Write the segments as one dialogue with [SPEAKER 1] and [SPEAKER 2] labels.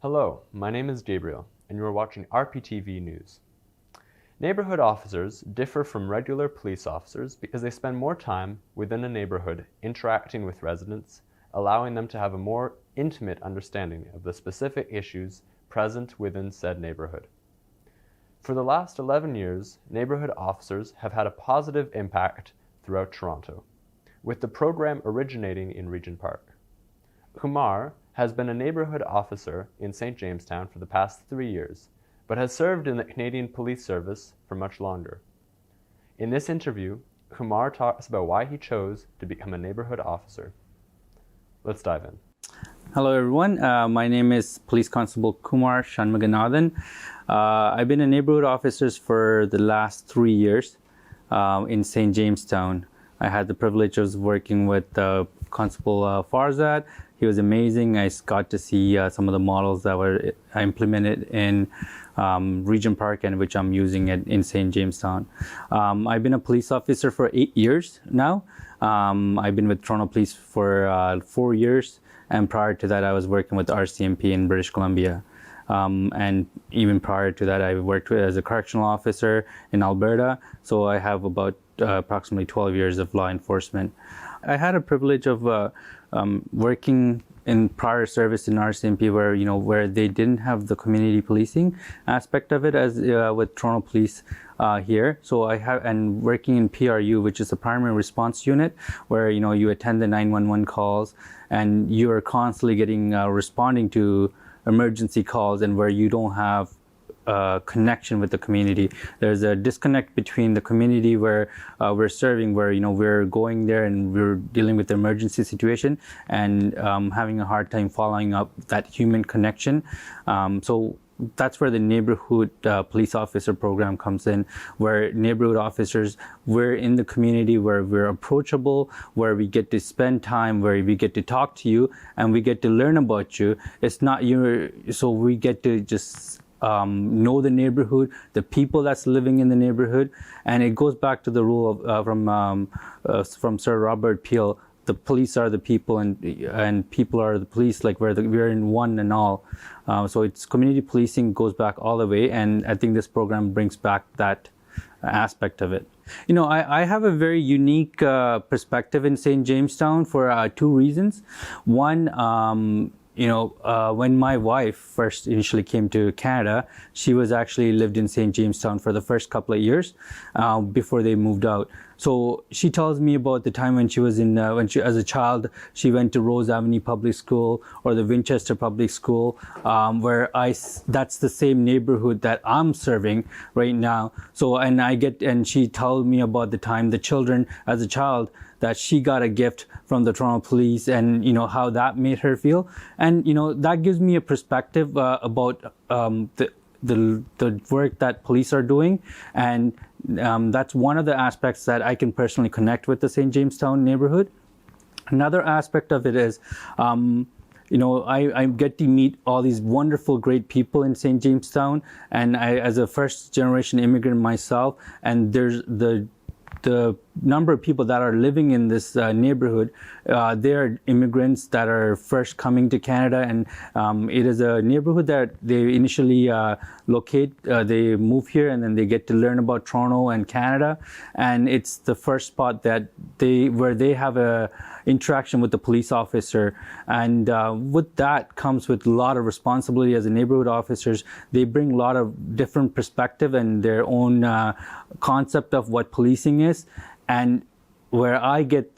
[SPEAKER 1] Hello, my name is Gabriel, and you are watching rptv News. Neighborhood officers differ from regular police officers because they spend more time within a neighborhood interacting with residents, allowing them to have a more intimate understanding of the specific issues present within said neighborhood. For the last 11 years, neighborhood officers have had a positive impact throughout Toronto, with the program originating in Regent Park. Kumar has been a neighborhood officer in St. Jamestown for the past 3 years, but has served in the Canadian Police Service for much longer. In this interview, Kumar talks about why he chose to become a neighborhood officer. Let's dive in.
[SPEAKER 2] Hello everyone, my name is Police Constable Kumar Shanmuganathan. I've been a neighborhood officer for the last 3 years in St. Jamestown. I had the privilege of working with Constable Farzad. He was amazing. I got to see some of the models that were implemented in Regent Park and which I'm using in St. Jamestown. I've been a police officer for 8 years now. I've been with Toronto Police for 4 years, and prior to that I was working with RCMP in British Columbia. And even prior to that I worked as a correctional officer in Alberta, so I have about approximately 12 years of law enforcement. I had a privilege of working in prior service in RCMP where they didn't have the community policing aspect of it as with Toronto Police here. So and working in PRU, which is a primary response unit, where you attend the 911 calls and you are constantly getting responding to emergency calls, and where you don't have connection with the community. There's a disconnect between the community where we're serving, where we're going there and we're dealing with the emergency situation, and having a hard time following up that human connection. So that's where the neighborhood police officer program comes in, where neighborhood officers, we're in the community, where we're approachable, where we get to spend time, where we get to talk to you and we get to learn about you. It's not so we get to just know the neighborhood, the people that's living in the neighborhood. And it goes back to the rule of, from Sir Robert Peel: the police are the people, and people are the police, like we're in one and all. So it's community policing, goes back all the way, and I think this program brings back that aspect of it. I have a very unique perspective in St. Jamestown for 2 reasons. One, when my wife first initially came to Canada, she was actually lived in St. Jamestown for the first couple of years before they moved out. So she tells me about the time when she was as a child, she went to Rose Avenue Public School or the Winchester Public School, where that's the same neighborhood that I'm serving right now. So, and she told me about the time the children as a child that she got a gift from the Toronto Police, and how that made her feel. And that gives me a perspective about the work that police are doing, and that's one of the aspects that I can personally connect with the St. Jamestown neighborhood. Another aspect of it is I get to meet all these wonderful, great people in St. Jamestown, and I, as a first generation immigrant myself, and there's the number of people that are living in this neighborhood, they are immigrants that are first coming to Canada, and it is a neighborhood that they initially they move here and then they get to learn about Toronto and Canada, and it's the first spot that where they have a interaction with the police officer, and with that comes with a lot of responsibility as a neighborhood officers. They bring a lot of different perspective and their own concept of what policing is, and where I get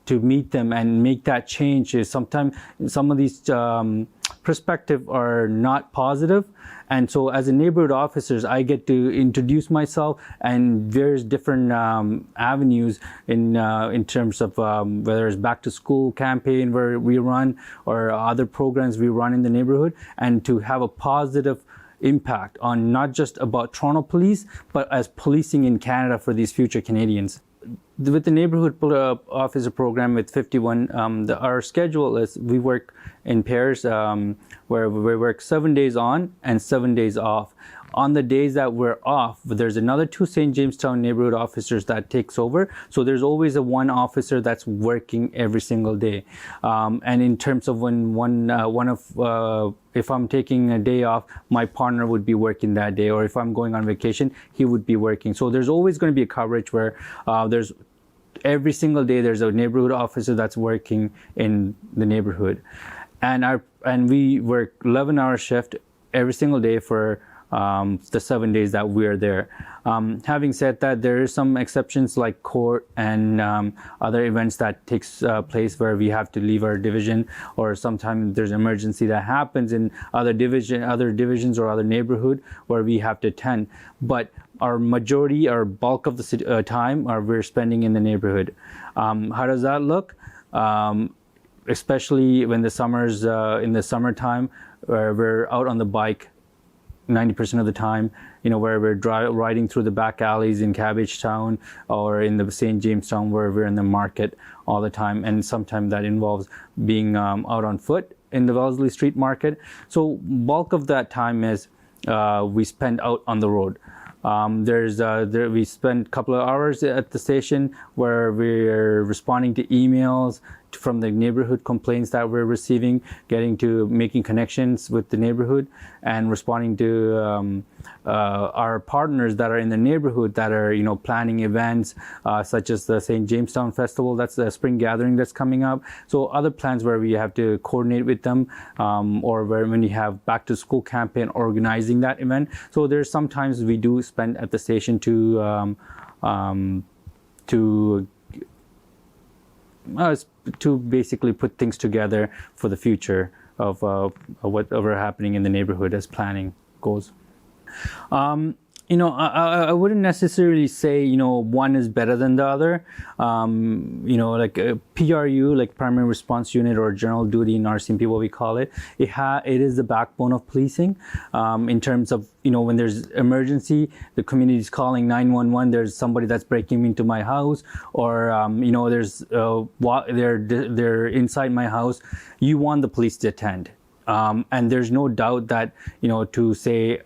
[SPEAKER 2] to meet them and make that change is sometimes some of these perspective are not positive. And so as a neighborhood officers, I get to introduce myself and various different avenues in terms of whether it's back to school campaign where we run or other programs we run in the neighborhood, and to have a positive impact on not just about Toronto Police, but as policing in Canada for these future Canadians. With the neighborhood officer program with 51, our schedule is we work in pairs where we work 7 days on and 7 days off. On the days that we're off, there's another 2 St. Jamestown neighborhood officers that takes over. So there's always a one officer that's working every single day. And in terms of when if I'm taking a day off, my partner would be working that day, or if I'm going on vacation, he would be working. So there's always going to be a coverage where there's every single day there's a neighborhood officer that's working in the neighborhood, and we work 11-hour shift every single day for the 7 days that we are there. Having said that, there is some exceptions like court and other events that takes place where we have to leave our division, or sometimes there's an emergency that happens in other divisions or other neighborhood where we have to attend. But our majority, our bulk of the time, we're spending in the neighborhood. How does that look? Especially when the summers, in the summertime, where we're out on the bike 90% of the time, where we're riding through the back alleys in Cabbagetown or in the St. Jamestown, where we're in the market all the time. And sometimes that involves being out on foot in the Wellesley Street Market. So bulk of that time is we spend out on the road. We spend a couple of hours at the station where we're responding to emails from the neighborhood complaints that we're receiving, making connections with the neighborhood, and responding to our partners that are in the neighborhood that are planning events such as the St. Jamestown Festival. That's the spring gathering that's coming up. So other plans where we have to coordinate with them, or when you have back to school campaign organizing that event. So there's sometimes we do spend at the station to basically put things together for the future of whatever happening in the neighborhood as planning goes. I wouldn't necessarily say, one is better than the other. Like PRU, like Primary Response Unit, or General Duty in RCMP, what we call it, it is the backbone of policing. In terms of, when there's emergency, the community is calling 911, there's somebody that's breaking into my house, or, they're inside my house, you want the police to attend. And there's no doubt that, to say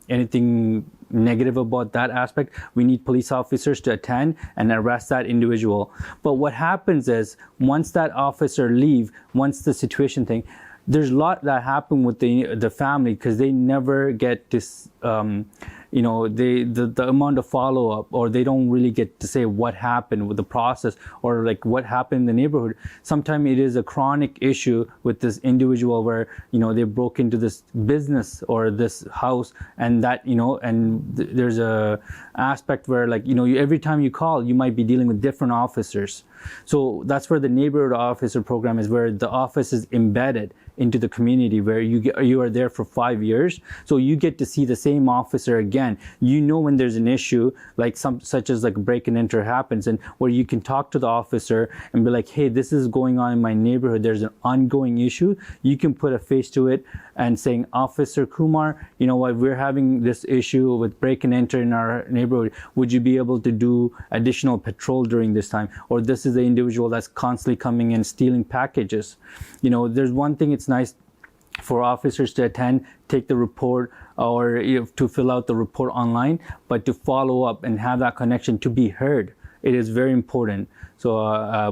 [SPEAKER 2] anything negative about that aspect, we need police officers to attend and arrest that individual. But what happens is, once that officer leaves, once the situation thing, there's a lot that happen with the family, because they never get this, the amount of follow-up, or they don't really get to say what happened with the process, or like what happened in the neighborhood. Sometimes it is a chronic issue with this individual where, they broke into this business or this house, and that, there's a aspect where, like, every time you call, you might be dealing with different officers. So that's where the neighborhood officer program is, where the office is embedded into the community, where you are there for 5 years. So you get to see the same officer again. When there's an issue, like such as like break and enter happens, and where you can talk to the officer and be like, hey, this is going on in my neighborhood. There's an ongoing issue. You can put a face to it and saying, Officer Kumar, we're having this issue with break and enter in our neighborhood. Would you be able to do additional patrol during this time? Or this is the individual that's constantly coming and stealing packages. There's one thing, it's nice for officers to attend, take the report, or to fill out the report online, but to follow up and have that connection, to be heard. It is very important. So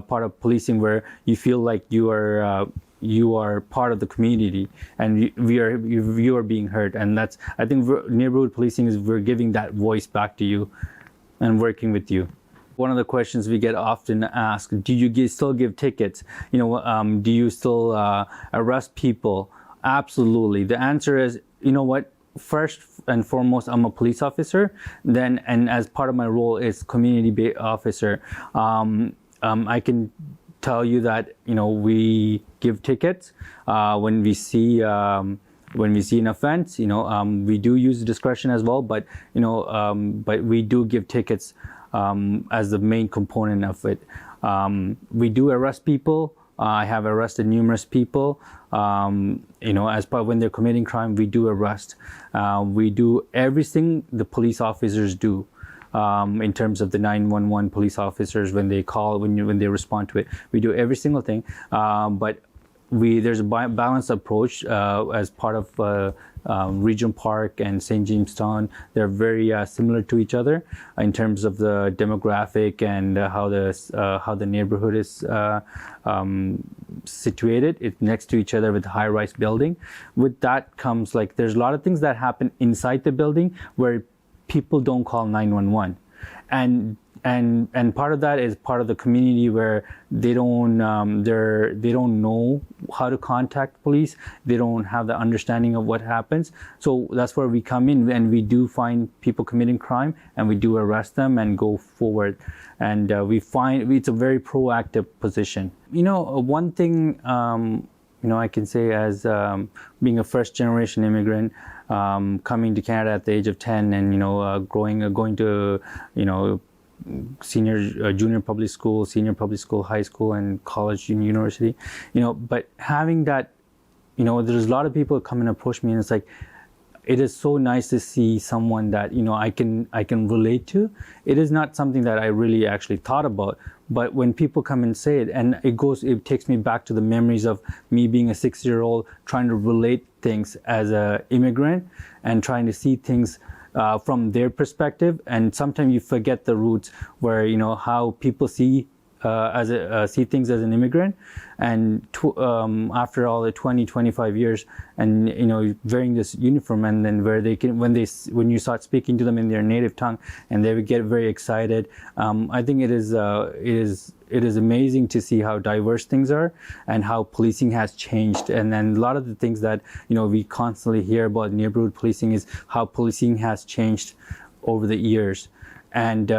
[SPEAKER 2] part of policing, where you feel like you are part of the community, and you are being heard. And that's, I think, neighborhood policing is, we're giving that voice back to you and working with you. One of the questions we get often asked, do you still give tickets? Do you still arrest people? Absolutely. The answer is, first and foremost, I'm a police officer. Then, and as part of my role is community officer, I can tell you that, we give tickets when we see an offense. We do use discretion as well, but we do give tickets as the main component of it. We do arrest people. I have arrested numerous people. As part, when they're committing crime, we do arrest. We do everything the police officers do. In terms of the 911 police officers, when they call, when they respond to it, we do every single thing. But there's a balanced approach as part of Regent Park and St. Jamestown. They're very similar to each other in terms of the demographic and how the neighborhood is situated. It's next to each other with high-rise building. With that comes, like, there's a lot of things that happen inside the building where people don't call 911, and part of that is part of the community where they don't know how to contact police. They don't have the understanding of what happens. So that's where we come in, and we do find people committing crime, and we do arrest them and go forward. And we find it's a very proactive position. One thing I can say as being a first-generation immigrant, coming to Canada at the age of 10, and going to junior public school, senior public school, high school, and college and university, but having that, there's a lot of people come and approach me, and it's like, it is so nice to see someone that I can relate to. It is not something that I really actually thought about, but when people come and say it, and it takes me back to the memories of me being a 6-year-old trying to relate things as a immigrant and trying to see things from their perspective. And sometimes you forget the roots where how people see things as an immigrant, and after all the 20-25 years, and wearing this uniform, and then where they can, when you start speaking to them in their native tongue, and they would get very excited. I think it is amazing to see how diverse things are and how policing has changed. And then a lot of the things that we constantly hear about neighborhood policing is how policing has changed over the years. And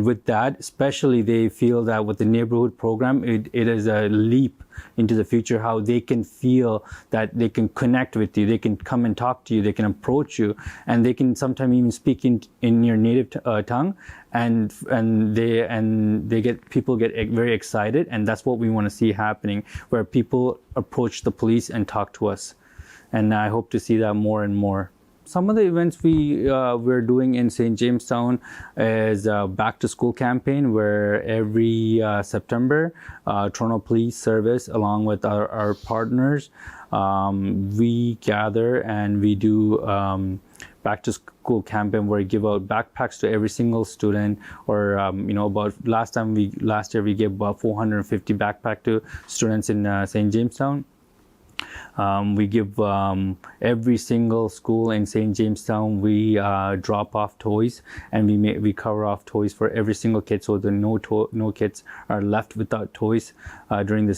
[SPEAKER 2] with that, especially, they feel that with the neighborhood program, it is a leap into the future, how they can feel that they can connect with you, they can come and talk to you, they can approach you, and they can sometimes even speak in your native tongue, and people get very excited, and that's what we want to see happening, where people approach the police and talk to us, and I hope to see that more and more. Some of the events we're doing in St. Jamestown is a back to school campaign, where every September, Toronto Police Service, along with our partners, we gather and we do back to school campaign where we give out backpacks to every single student, or about last year we gave about 450 backpacks to students in St. Jamestown. We give every single school in St. Jamestown, we drop off toys, and we cover off toys for every single kid, so that no kids are left without toys during the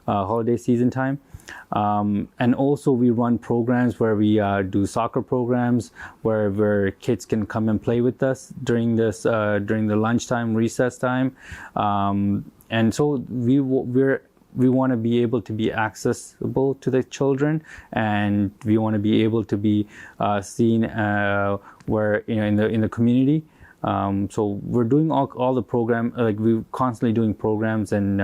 [SPEAKER 2] holiday season time. And also we run programs where we do soccer programs where kids can come and play with us during the lunchtime, recess time, and so we want to be able to be accessible to the children, and we want to be able to be seen where in the community. So we're doing all the program, like we're constantly doing programs and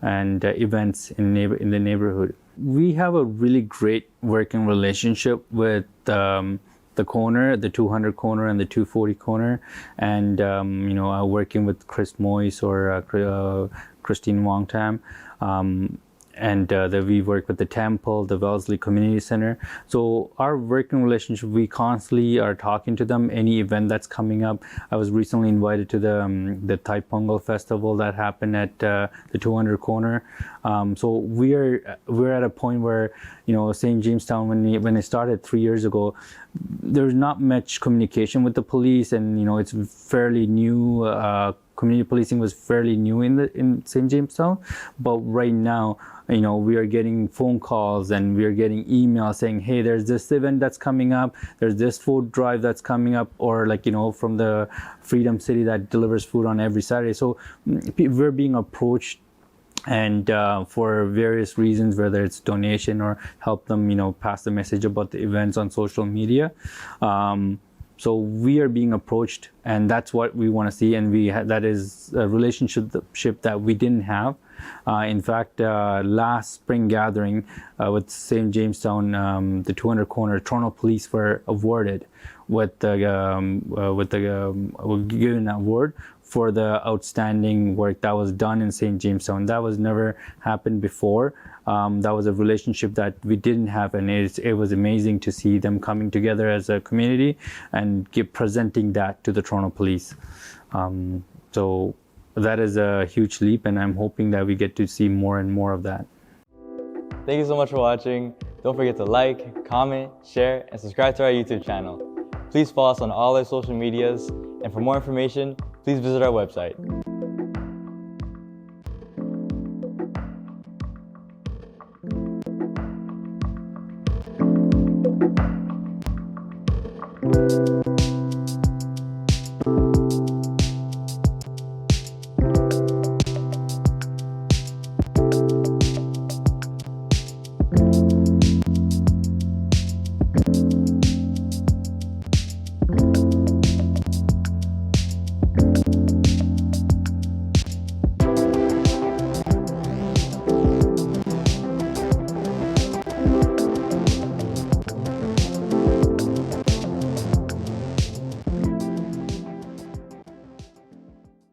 [SPEAKER 2] events in the neighborhood. We have a really great working relationship with the corner, the 200 corner and the 240 corner, and working with Chris Moyes or Christine Wong Tam. And we work with the Temple, the Wellesley Community Center. So our working relationship, we constantly are talking to them. Any event that's coming up. I was recently invited to the Thai Pongal Festival that happened at the 200 corner. So we're at a point where St. Jamestown, when it started 3 years ago, there's not much communication with the police, and it's fairly new. Community policing was fairly new in St. Jamestown, but right now, we are getting phone calls and we are getting emails saying, hey, there's this event that's coming up, there's this food drive that's coming up, or from the Freedom City that delivers food on every Saturday. So we're being approached, and for various reasons, whether it's donation or help them, pass the message about the events on social media. So we are being approached, and that's what we want to see, and that is a relationship that we didn't have. In fact, last spring gathering with St. Jamestown, the 200 corner, Toronto Police were awarded with given an award for the outstanding work that was done in St. Jamestown. That was never happened before. That was a relationship that we didn't have, and it was amazing to see them coming together as a community and presenting that to the Toronto Police. So that is a huge leap, and I'm hoping that we get to see more and more of that.
[SPEAKER 3] Thank you so much for watching. Don't forget to like, comment, share, and subscribe to our YouTube channel. Please follow us on all our social medias, and for more information, please visit our website.